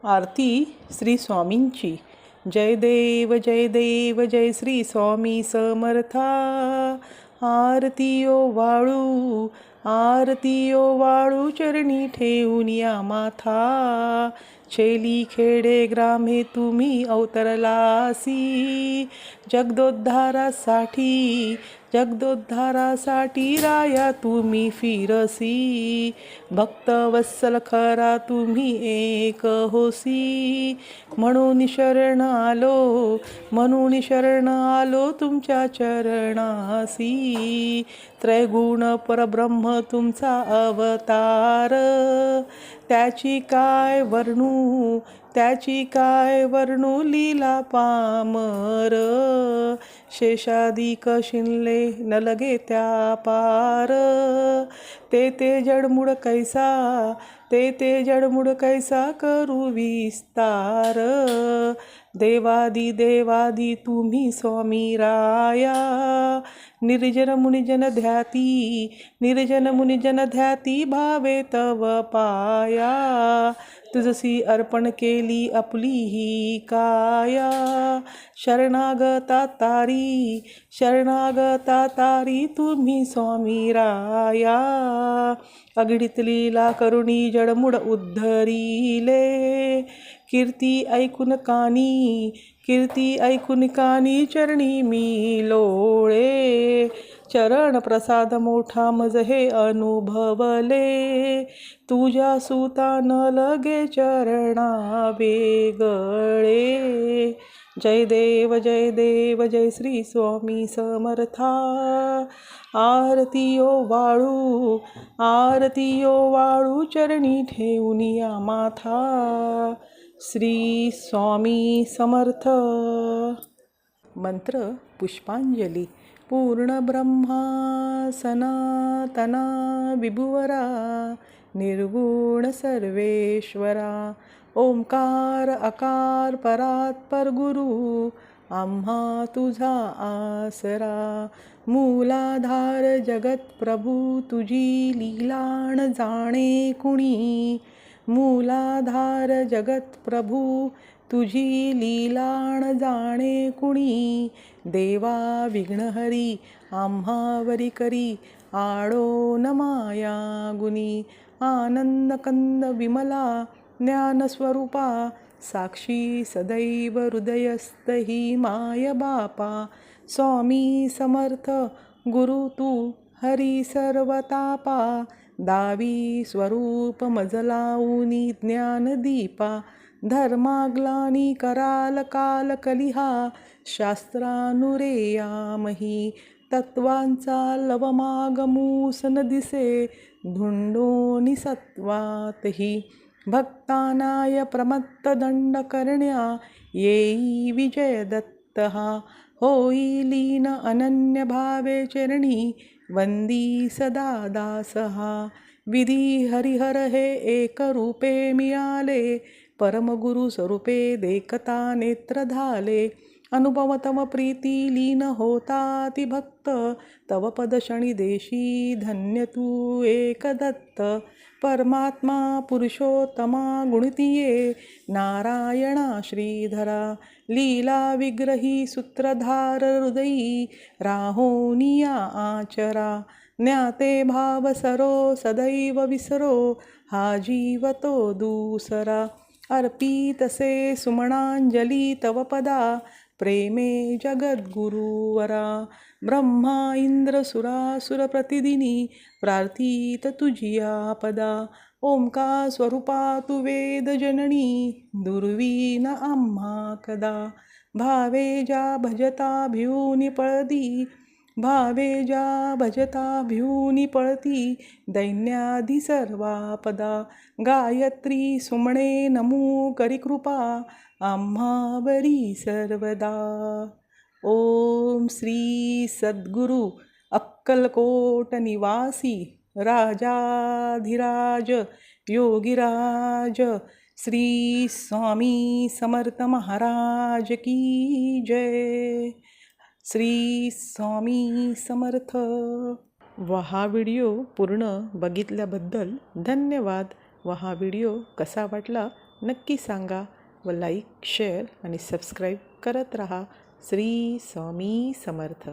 आरती श्री स्वामींची. जय देव जय श्री स्वामी समर्था. आरती ओ वाळू, आरती ओ वाळू, चरणी ठेवून या माथा. छेली खेडे ग्रामे तुम्ही अवतरलासी, जगदोद्धारासाठी राया तुम्ही फिरसी. भक्तवत्सल खरा तुम्ही एक होसी, म्हणून शरण आलो तुमच्या चरणासी. त्रैगुण परब्रह्म तुमचा अवतार, त्याची काय वर्णू लीला पामर. शेषादिक शिनले न लगे त्या पार, ते जडमुड कैसा करू विस्तार. देवादी तुम्ही स्वामी राया, निर्जन मुनिजन ध्याती भावे तव पाया. तुझसी अर्पण केली आपली ही काया, शरणागता तारी तुम्ही स्वामी राया. अगणित लीला करुणी जडमुड उद्धरिले, कीर्ती ऐकून कानी चरणी मी लोळे. चरण प्रसाद मोठा मज हे अनुभवले, तुझ्या सुता न लगे चरणा वेगळे. जय देव जय श्री स्वामी समर्था. आरती ओ वाळू, चरणी ठेवून या माथा. श्री स्वामी समर्थ. मंत्र पुष्पांजली. पूर्ण ब्रह्मा सनातना विभुवरा, निर्गुण सर्वेश्वरा. ओंकार अकार परात्पर गुरु, आम्हा तुझा आसरा. मूलाधार जगत प्रभू, तुझी लीलाण जाणे कुणी. मूलाधार जगत प्रभू, तुझी लीलाण जाणे कुणी. देवा विघ्नहरी आम्हावरी करी, आडो न माया गुणी. आनंद कंद विमला ज्ञानस्वरूपा, साक्षी सदैव हृदयस्थ ही माय बापा. स्वामी समर्थ गुरु तू हरी सर्वतापा, दावी स्वरूप मज लावूनी ज्ञानदीपा. धर्माग्लानी कराल काल कलिहा, शास्त्रानुरेयामही. तत्वांचा लवमागमूस न दिसे, धुंडोनी सत्वातही. भक्तानाय प्रमत्त दंड करण्या, येई विजय दत्त हा. होई लीन अनन्य भावे चरणी, वंदी सदा दासहा. विधी हरिहर हे एक रूपे मिळाले, परमगुरु स्वरूपे देखता नेत्र धाले. अनुभव तव प्रीती लीन होता ती भक्त, तव पद शणी देशी धन्य तू एक दत्त. परमात्मा पुरुषोत्तमा गुणतीये, नारायणा श्रीधरा. लीला विग्रही सूत्रधार हृदयी, राहोनिया आचरा. ज्ञाते भाव सरो सदैव विसरो, हा जीव तो दूसरा. अर्पितसे सुमनांजली तव पदा, प्रेमे जगद्गुरुवरा. ब्रह्मा इंद्र सुरासुर प्रतिदिनी, प्रार्थित तुझिया पदा. ओंकार स्वरूपा तू वेद जननी, दुर्वीन आम्हा कदा. भावे ज्या भजता भिवूनी पळती, दैन्याधी सर्वापदा. गायत्री सुमणे नमू करी कृपा, आम्हावरी सर्वदा. ओम श्री सद्गुरु अक्कलकोट निवासी, राजाधिराज योगीराज श्री स्वामी समर्थ महाराज की जय. श्री स्वामी समर्थ. हा व्हिडिओ पूर्ण बघितल्याबद्दल धन्यवाद. हा व्हिडिओ कसा वाटला नक्की सांगा व लाईक शेअर आणि सबस्क्राईब करत राहा. श्री स्वामी समर्थ.